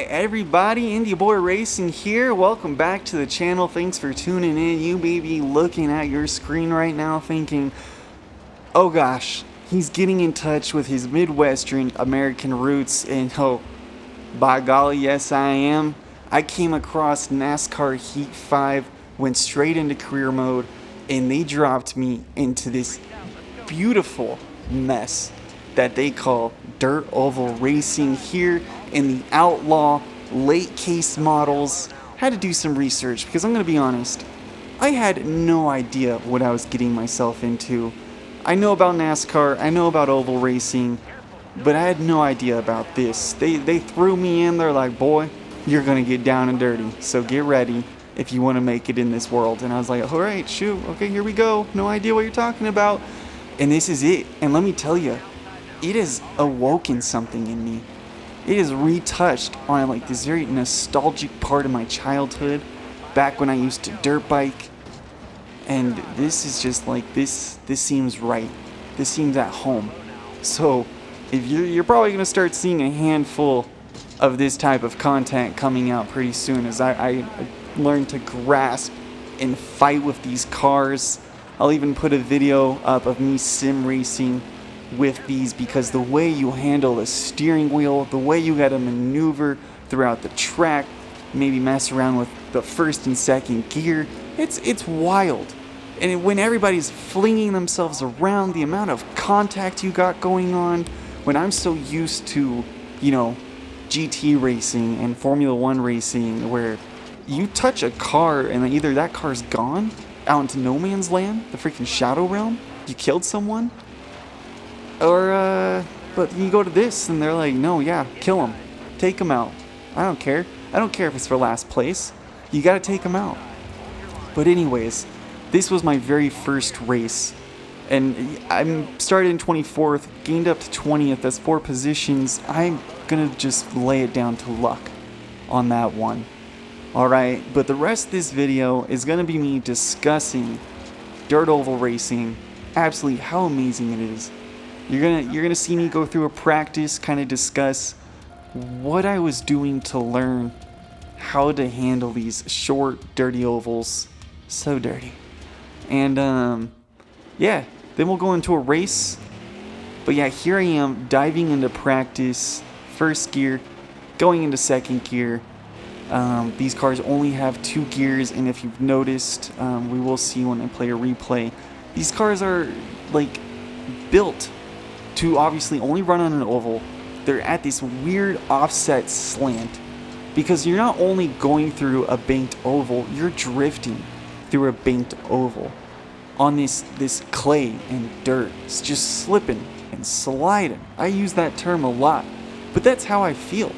Alright everybody, Indie Boy Racing here. Welcome back to the channel. Thanks for tuning in. You may be looking at your screen right now thinking, oh gosh, he's getting in touch with his Midwestern American roots, and oh, by golly, yes I am. I came across NASCAR Heat 5, went straight into career mode, and they dropped me into this beautiful mess that they call dirt oval racing here in the outlaw late case models. Had to do some research because I'm gonna be honest, I had no idea what I was getting myself into. I know about NASCAR, I know about oval racing, but I had no idea about this. They threw me in. They're like, boy, you're gonna get down and dirty, so get ready if you want to make it in this world. And I was like, all right, shoot, okay, here we go. No idea what you're talking about. And this is it. And let me tell you, it has awoken something in me. It has retouched on like this very nostalgic part of my childhood, back when I used to dirt bike. And this is just like, this seems right. This seems at home. So if you're probably gonna start seeing a handful of this type of content coming out pretty soon, as I learn to grasp and fight with these cars. I'll even put a video up of me sim racing with these, because the way you handle the steering wheel, the way you gotta maneuver throughout the track, maybe mess around with the first and second gear, it's wild. And when everybody's flinging themselves around, the amount of contact you got going on, when I'm so used to, you know, GT racing and Formula 1 racing, where you touch a car and either that car's gone out into no man's land, the freaking shadow realm, you killed someone, or but you go to this and they're like, no, yeah, kill him, take him out. I don't care if it's for last place, you gotta take him out. But anyways, this was my very first race, and I'm started in 24th, gained up to 20th. That's 4 positions. I'm gonna just lay it down to luck on that one. Alright, but the rest of this video is gonna be me discussing dirt oval racing, absolutely how amazing it is. You're gonna see me go through a practice, kind of discuss what I was doing to learn how to handle these short, dirty ovals. So dirty. And yeah, then we'll go into a race. But yeah, here I am diving into practice, first gear, going into second gear. These cars only have 2 gears, and if you've noticed, we will see when I play a replay, these cars are like built to obviously only run on an oval. They're at this weird offset slant, because you're not only going through a banked oval, you're drifting through a banked oval on this clay and dirt. It's just slipping and sliding. I use that term a lot, but that's how I feel.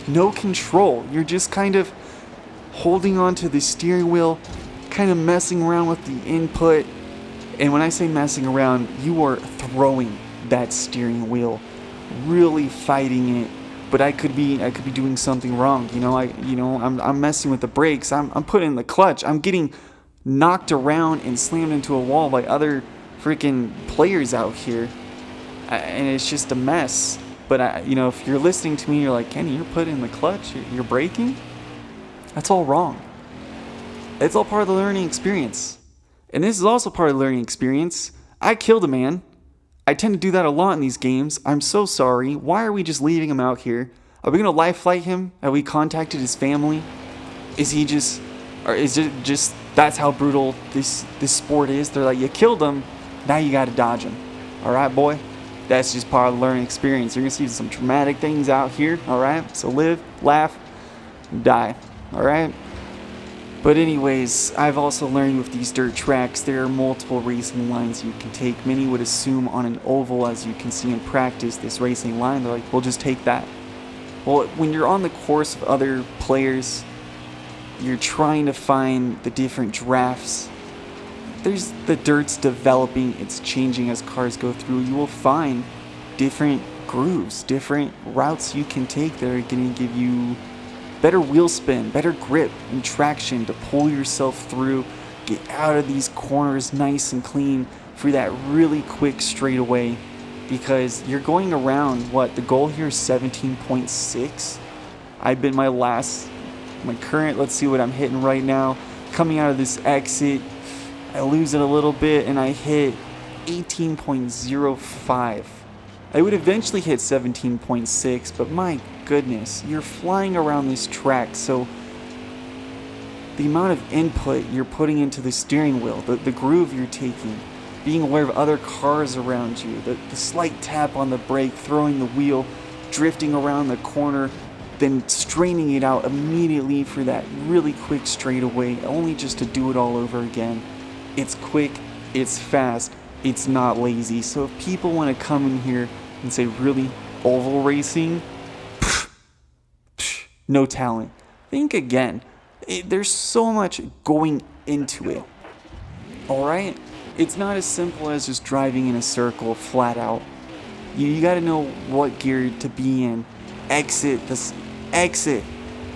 No control. You're just kind of holding on to the steering wheel, kind of messing around with the input. And when I say messing around, you are throwing that steering wheel, really fighting it. But I could be doing something wrong. I'm messing with the brakes. I'm putting in the clutch. I'm getting knocked around and slammed into a wall by other freaking players out here, and it's just a mess. But if you're listening to me, you're like, Kenny, you're putting in the clutch, you're braking. That's all wrong. It's all part of the learning experience, and this is also part of the learning experience. I killed a man. I tend to do that a lot in these games. I'm so sorry. Why are we just leaving him out here? Are we gonna life flight him? Have we contacted his family? Is he just, or is it just that's how brutal this sport is? They're like, you killed him, now you gotta dodge him. All right, boy. That's just part of the learning experience. You're gonna see some traumatic things out here. All right. So live, laugh, die. All right. But anyways, I've also learned with these dirt tracks, there are multiple racing lines you can take. Many would assume on an oval, as you can see in practice, this racing line, they're like, we'll just take that. Well, when you're on the course of other players, you're trying to find the different drafts. There's the dirt's developing, it's changing as cars go through. You will find different grooves, different routes you can take that are going to give you better wheel spin, better grip and traction to pull yourself through, get out of these corners nice and clean for that really quick straightaway, because you're going around, the goal here is 17.6. I've been my current, let's see what I'm hitting right now. Coming out of this exit, I lose it a little bit and I hit 18.05. I would eventually hit 17.6, but my goodness, you're flying around this track, so the amount of input you're putting into the steering wheel, the groove you're taking, being aware of other cars around you, the slight tap on the brake, throwing the wheel, drifting around the corner, then straining it out immediately for that really quick straightaway, only just to do it all over again. It's quick, it's fast, it's not lazy. So if people want to come in here and say, really, oval racing? No talent. Think again. There's so much going into it. Alright? It's not as simple as just driving in a circle flat out. You gotta know what gear to be in. Exit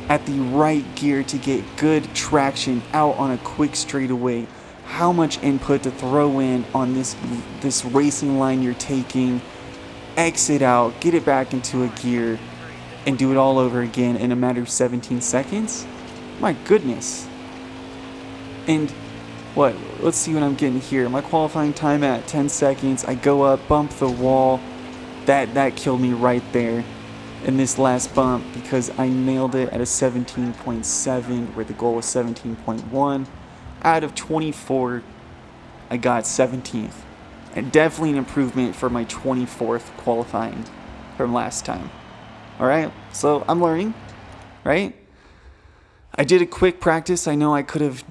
at the right gear to get good traction out on a quick straightaway. How much input to throw in on this racing line you're taking. Exit out, get it back into a gear, and do it all over again in a matter of 17 seconds? My goodness. And let's see what I'm getting here. My qualifying time at 10 seconds. I go up, bump the wall. That killed me right there in this last bump because I nailed it at a 17.7 where the goal was 17.1. Out of 24, I got 17th. And definitely an improvement for my 24th qualifying from last time. Alright, so I'm learning, right? I did a quick practice. I know I could have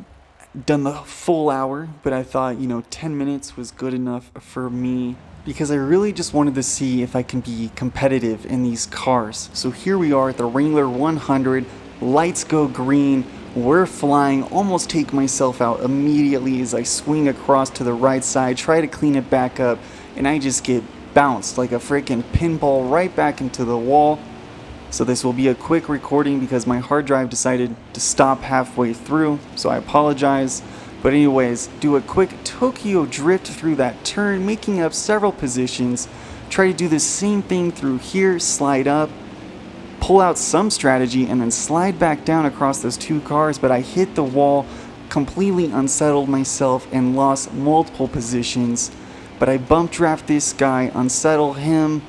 done the full hour, but I thought, 10 minutes was good enough for me because I really just wanted to see if I can be competitive in these cars. So here we are at the Wrangler 100, lights go green, we're flying, almost take myself out immediately as I swing across to the right side, try to clean it back up, and I just get bounced like a freaking pinball right back into the wall. So this will be a quick recording because my hard drive decided to stop halfway through, so I apologize. But anyways, do a quick Tokyo drift through that turn, making up several positions. Try to do the same thing through here, slide up, pull out some strategy, and then slide back down across those two cars. But I hit the wall, completely unsettled myself, and lost multiple positions. But I bump draft this guy, unsettle him.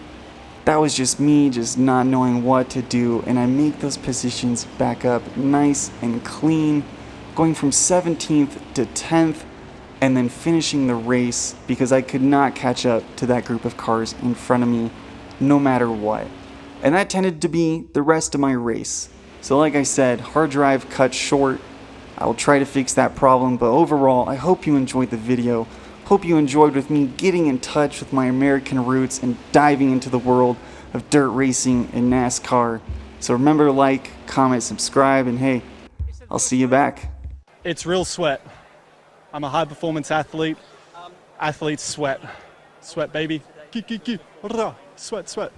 That was just me, just not knowing what to do, and I make those positions back up nice and clean, going from 17th to 10th, and then finishing the race because I could not catch up to that group of cars in front of me, no matter what. And that tended to be the rest of my race. So like I said, hard drive cut short. I will try to fix that problem, but overall, I hope you enjoyed the video. Hope you enjoyed with me getting in touch with my American roots and diving into the world of dirt racing and NASCAR. So remember to like, comment, subscribe, and hey, I'll see you back. It's real sweat. I'm a high performance athlete. Athletes sweat. Sweat, baby. Sweat, sweat.